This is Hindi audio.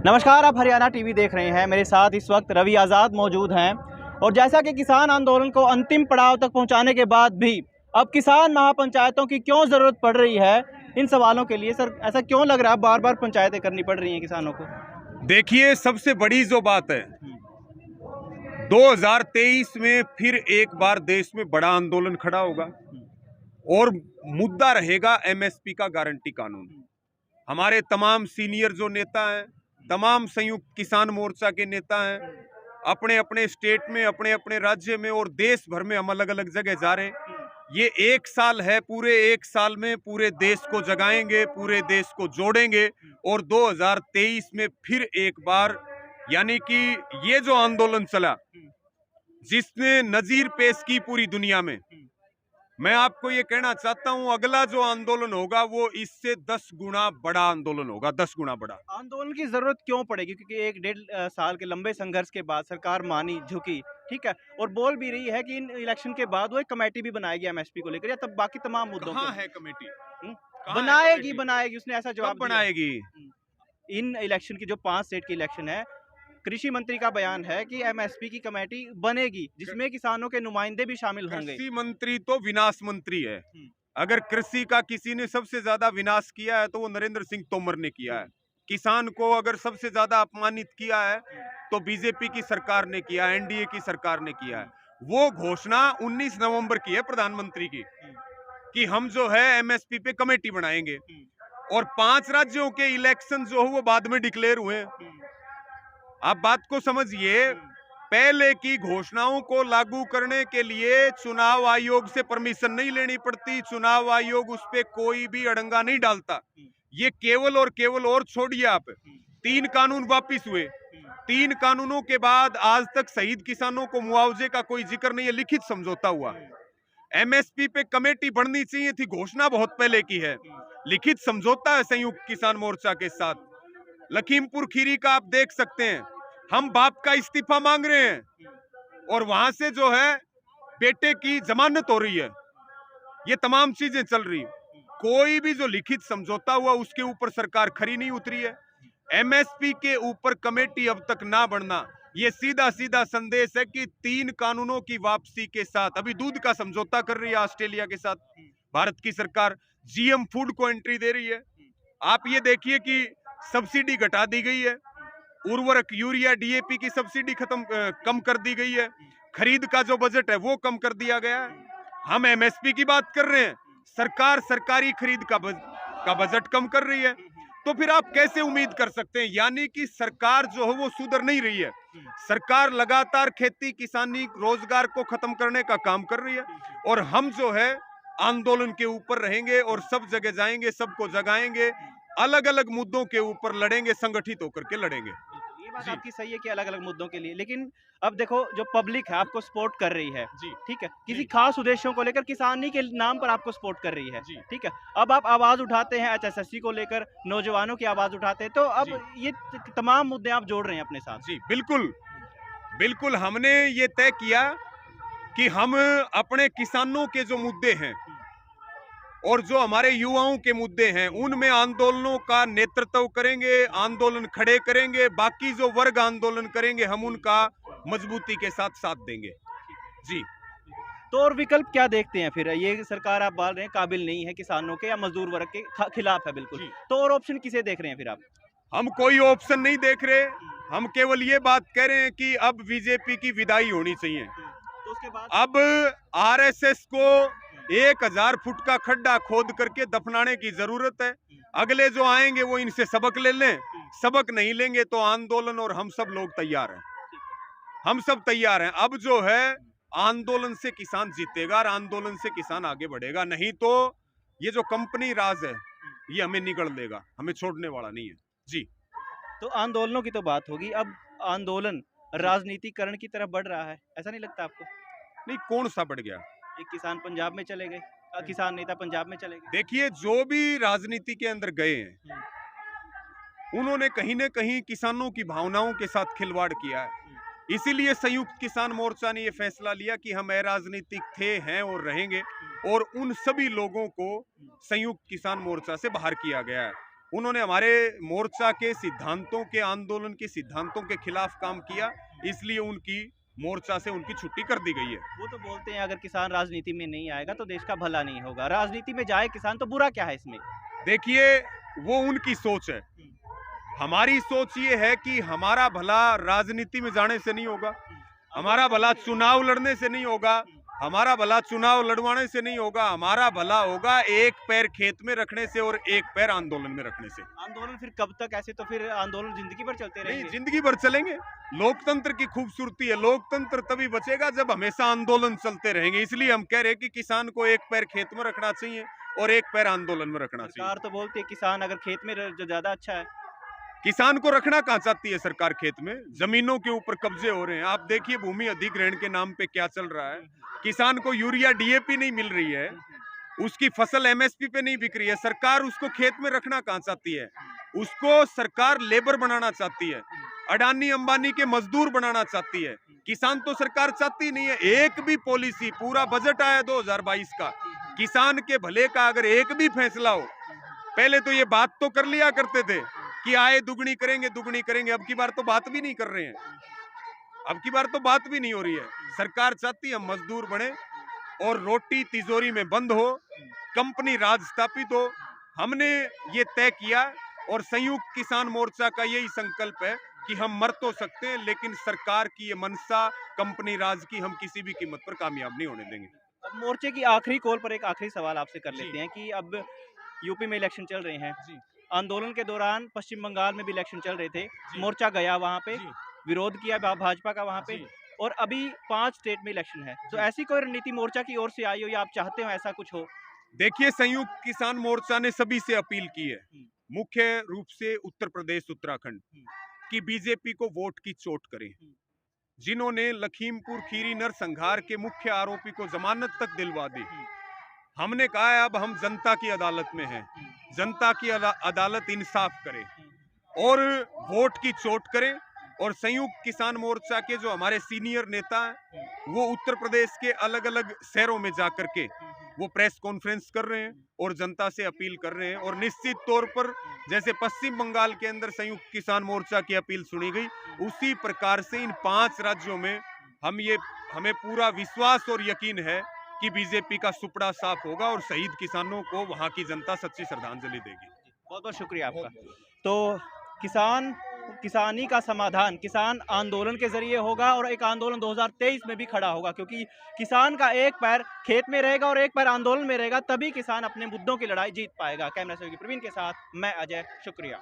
नमस्कार, आप हरियाणा टीवी देख रहे हैं। मेरे साथ इस वक्त रवि आज़ाद मौजूद हैं और जैसा कि किसान आंदोलन को अंतिम पड़ाव तक पहुंचाने के बाद भी अब किसान महापंचायतों की क्यों ज़रूरत पड़ रही है, इन सवालों के लिए सर ऐसा क्यों लग रहा है बार बार पंचायतें करनी पड़ रही हैं किसानों को? देखिए, सबसे बड़ी जो बात है 2023 में फिर एक बार देश में बड़ा आंदोलन खड़ा होगा और मुद्दा रहेगा एमएसपी का गारंटी कानून। हमारे तमाम सीनियर जो नेता हैं, तमाम संयुक्त किसान मोर्चा के नेता हैं, अपने अपने स्टेट में, अपने अपने राज्य में और देश भर में हम अलग अलग जगह जा रहे हैं। ये एक साल है, पूरे एक साल में पूरे देश को जगाएंगे, पूरे देश को जोड़ेंगे और 2023 में फिर एक बार, यानी कि ये जो आंदोलन चला जिसने नजीर पेश की पूरी दुनिया में, मैं आपको ये कहना चाहता हूं अगला जो आंदोलन होगा वो इससे 10 गुना बड़ा आंदोलन होगा, 10 गुना बड़ा। आंदोलन की ज़रूरत क्यों पड़ेगी? क्योंकि एक डेढ़ साल के लंबे संघर्ष के बाद सरकार मानी, झुकी, ठीक है, और बोल भी रही है कि इन इलेक्शन के बाद वो एक कमेटी भी बनाएगी एमएसपी को लेकर या तब बाकी तमाम मुद्दों कहाँ को। है कमेटी? बनाएगी बनाएगी, उसने ऐसा जवाब दिया। बनाएगी। इन इलेक्शन की जो 5 स्टेट की इलेक्शन है, कृषि मंत्री का बयान है कि एमएसपी की कमेटी बनेगी जिसमें किसानों के नुमाइंदे भी शामिल होंगे। कृषि मंत्री तो विनाश मंत्री है। अगर कृषि का किसी ने सबसे ज्यादा विनाश किया है तो वो नरेंद्र सिंह तोमर ने किया है। किसान को अगर सबसे ज्यादा अपमानित किया है तो बीजेपी की सरकार ने किया, एनडीए की सरकार ने किया है। वो घोषणा 19 नवंबर की है प्रधानमंत्री की कि हम जो है एमएसपी पे कमेटी बनाएंगे और 5 राज्यों के इलेक्शन जो है वो बाद में डिक्लेयर हुए। आप बात को समझिए, पहले की घोषणाओं को लागू करने के लिए चुनाव आयोग से परमिशन नहीं लेनी पड़ती, चुनाव आयोग उस पे कोई भी अड़ंगा नहीं डालता। ये केवल और केवल, और छोड़िए आप, 3 कानून वापिस हुए, 3 कानूनों के बाद आज तक शहीद किसानों को मुआवजे का कोई जिक्र नहीं है, लिखित समझौता हुआ। एमएसपी पे कमेटी बढ़नी चाहिए थी, घोषणा बहुत पहले की है, लिखित समझौता है संयुक्त किसान मोर्चा के साथ। लखीमपुर खीरी का आप देख सकते हैं, हम बाप का इस्तीफा मांग रहे हैं और वहां से जो है बेटे की जमानत हो रही है। ये तमाम चीजें चल रही, कोई भी जो लिखित समझौता हुआ उसके ऊपर सरकार खरी नहीं उतरी है। एमएसपी के ऊपर कमेटी अब तक ना बढ़ना, ये सीधा सीधा संदेश है कि 3 कानूनों की वापसी के साथ अभी दूध का समझौता कर रही है ऑस्ट्रेलिया के साथ भारत की सरकार, जीएम फूड को एंट्री दे रही है। आप ये देखिए कि सब्सिडी घटा दी गई है, उर्वरक यूरिया डीएपी की सब्सिडी कम कर दी गई है, खरीद का जो बजट है वो कम कर दिया गया है। हम एमएसपी की बात कर रहे हैं, सरकार सरकारी खरीद का बजट कम कर रही है, तो फिर आप कैसे उम्मीद कर सकते हैं? यानी कि सरकार जो है वो सुधर नहीं रही है। सरकार लगातार खेती किसानी रोजगार को खत्म करने का काम कर रही है और हम जो है आंदोलन के ऊपर रहेंगे और सब जगह जाएंगे, सबको जगाएंगे, अलग अलग मुद्दों के ऊपर लड़ेंगे, संगठित होकर के लड़ेंगे। ये बात आपकी सही है कि अलग अलग मुद्दों के लिए, लेकिन अब देखो जो पब्लिक है आपको सपोर्ट कर रही है, जी, ठीक है, किसी खास उद्देश्यों को लेकर किसानी के नाम पर आपको सपोर्ट कर रही है, जी, ठीक है। अब आप आवाज उठाते हैं एचएसएससी को लेकर, नौजवानों की आवाज उठाते हैं, तो अब ये तमाम मुद्दे आप जोड़ रहे हैं अपने साथ। जी, बिल्कुल बिल्कुल, हमने ये तय किया कि हम अपने किसानों के जो मुद्दे हैं और जो हमारे युवाओं के मुद्दे हैं उनमें आंदोलनों का नेतृत्व करेंगे, आंदोलन खड़े करेंगे, बाकी जो वर्ग आंदोलन करेंगे हम उनका मजबूती के साथ साथ देंगे। जी, तो और विकल्प क्या देखते हैं फिर? ये सरकार आप बोल रहे हैं काबिल नहीं है किसानों के या मजदूर वर्ग के खिलाफ है बिल्कुल, जी। तो और ऑप्शन किसे देख रहे हैं फिर आप? हम कोई ऑप्शन नहीं देख रहे, हम केवल ये बात कह रहे हैं कि अब बीजेपी की विदाई होनी चाहिए। तो उसके बाद अब आरएसएस को 1000 फुट का खड्डा खोद करके दफनाने की जरूरत है। अगले जो आएंगे वो इनसे सबक ले लें, सबक नहीं लेंगे तो आंदोलन और हम सब लोग तैयार हैं, हम सब तैयार हैं। अब जो है आंदोलन से किसान जीतेगा और आंदोलन से किसान आगे बढ़ेगा, नहीं तो ये जो कंपनी राज है ये हमें निगल देगा, हमें छोड़ने वाला नहीं है। जी, तो आंदोलनों की तो बात होगी, अब आंदोलन राजनीतिकरण की तरफ बढ़ रहा है, ऐसा नहीं लगता आपको? नहीं, कौन सा बढ़ गया? एक किसान पंजाब में चले गए, किसान नेता पंजाब में चले गए। देखिए, जो भी राजनीति के अंदर गए हैं उन्होंने कहीं ना कहीं किसानों की भावनाओं के साथ खिलवाड़ किया है। इसीलिए संयुक्त किसान मोर्चा ने यह फैसला लिया कि हम अराजनीतिक थे, हैं और रहेंगे, और उन सभी लोगों को संयुक्त किसान मोर्चा से बाहर किया गया है। उन्होंने हमारे मोर्चा के सिद्धांतों के, आंदोलन के सिद्धांतों के खिलाफ काम किया, इसलिए उनकी मोर्चा से उनकी छुट्टी कर दी गई है। वो तो बोलते हैं अगर किसान राजनीति में नहीं आएगा तो देश का भला नहीं होगा, राजनीति में जाए किसान तो बुरा क्या है इसमें? देखिए, वो उनकी सोच है। हमारी सोच ये है कि हमारा भला राजनीति में जाने से नहीं होगा, हमारा भला चुनाव लड़ने से नहीं होगा, हमारा भला चुनाव लड़वाने से नहीं होगा, हमारा भला होगा एक पैर खेत में रखने से और एक पैर आंदोलन में रखने से। आंदोलन फिर कब तक? ऐसे तो फिर आंदोलन जिंदगी भर चलते नहीं, रहेंगे। जिंदगी भर चलेंगे। लोकतंत्र की खूबसूरती है, लोकतंत्र तभी बचेगा जब हमेशा आंदोलन चलते रहेंगे। इसलिए हम कह रहे हैं कि किसान को एक पैर खेत में रखना चाहिए और एक पैर आंदोलन में रखना चाहिए। सरकार तो बोलती है किसान अगर खेत में जो ज्यादा अच्छा है। किसान को रखना कहाँ चाहती है सरकार खेत में? जमीनों के ऊपर कब्जे हो रहे हैं। आप देखिए भूमि अधिग्रहण के नाम पे क्या चल रहा है। किसान को यूरिया, डीएपी नहीं मिल रही है, उसकी फसल एमएसपी पे नहीं बिक रही है। सरकार उसको खेत में रखना कहाँ चाहती है? उसको सरकार लेबर बनाना चाहती है, अडानी अंबानी के मजदूर बनाना चाहती है। किसान तो सरकार चाहती नहीं है। एक भी पॉलिसी, पूरा बजट आया 2022 का, किसान के भले का अगर एक भी फैसला हो, पहले तो ये बात तो कर लिया करते थे कि आय दुगनी करेंगे, दुगनी करेंगे। अब की बार तो बात भी नहीं कर रहे हैं, अब की बार तो बात भी नहीं हो रही है। सरकार चाहती है मजदूर बने और रोटी तिजोरी में बंद हो, कंपनी राज स्थापित हो। हमने ये तय किया और संयुक्त किसान मोर्चा का यही संकल्प है कि हम मर तो सकते हैं, लेकिन सरकार की ये मनसा कंपनी राज की हम किसी भी कीमत पर कामयाब नहीं होने देंगे। अब मोर्चे की आखिरी कॉल पर एक आखिरी सवाल आपसे कर लेते हैं कि अब यूपी में इलेक्शन चल रहे हैं। आंदोलन के दौरान पश्चिम बंगाल में भी इलेक्शन चल रहे थे, मोर्चा गया वहाँ पे, विरोध किया भाजपा का वहाँ पे, और अभी 5 स्टेट में इलेक्शन है। तो ऐसी कोई रणनीति मोर्चा की ओर से आई हो या आप चाहते हो ऐसा कुछ हो? देखिए, संयुक्त किसान मोर्चा ने सभी से अपील की है, मुख्य रूप से उत्तर प्रदेश, उत्तराखंड की बीजेपी को वोट की चोट करें। जिन्होंने लखीमपुर खीरी नरसंहार के मुख्य आरोपी को जमानत तक दिलवा दी। हमने कहा है अब हम जनता की अदालत में हैं, जनता की अदालत इंसाफ करे और वोट की चोट करे। और संयुक्त किसान मोर्चा के जो हमारे सीनियर नेता हैं, वो उत्तर प्रदेश के अलग अलग शहरों में जाकर के वो प्रेस कॉन्फ्रेंस कर रहे हैं और जनता से अपील कर रहे हैं। और निश्चित तौर पर जैसे पश्चिम बंगाल के अंदर संयुक्त किसान मोर्चा की अपील सुनी गई, उसी प्रकार से इन 5 राज्यों में हमें पूरा विश्वास और यकीन है कि बीजेपी का सुपड़ा साफ होगा और शहीद किसानों को वहां की जनता सच्ची श्रद्धांजलि देगी। बहुत बहुत शुक्रिया आपका। तो किसानी का समाधान किसान आंदोलन के जरिए होगा और एक आंदोलन 2023 में भी खड़ा होगा, क्योंकि किसान का एक पैर खेत में रहेगा और एक पैर आंदोलन में रहेगा, तभी किसान अपने मुद्दों की लड़ाई जीत पाएगा। कैमरा सहयोगी प्रवीण के साथ मैं अजय, शुक्रिया।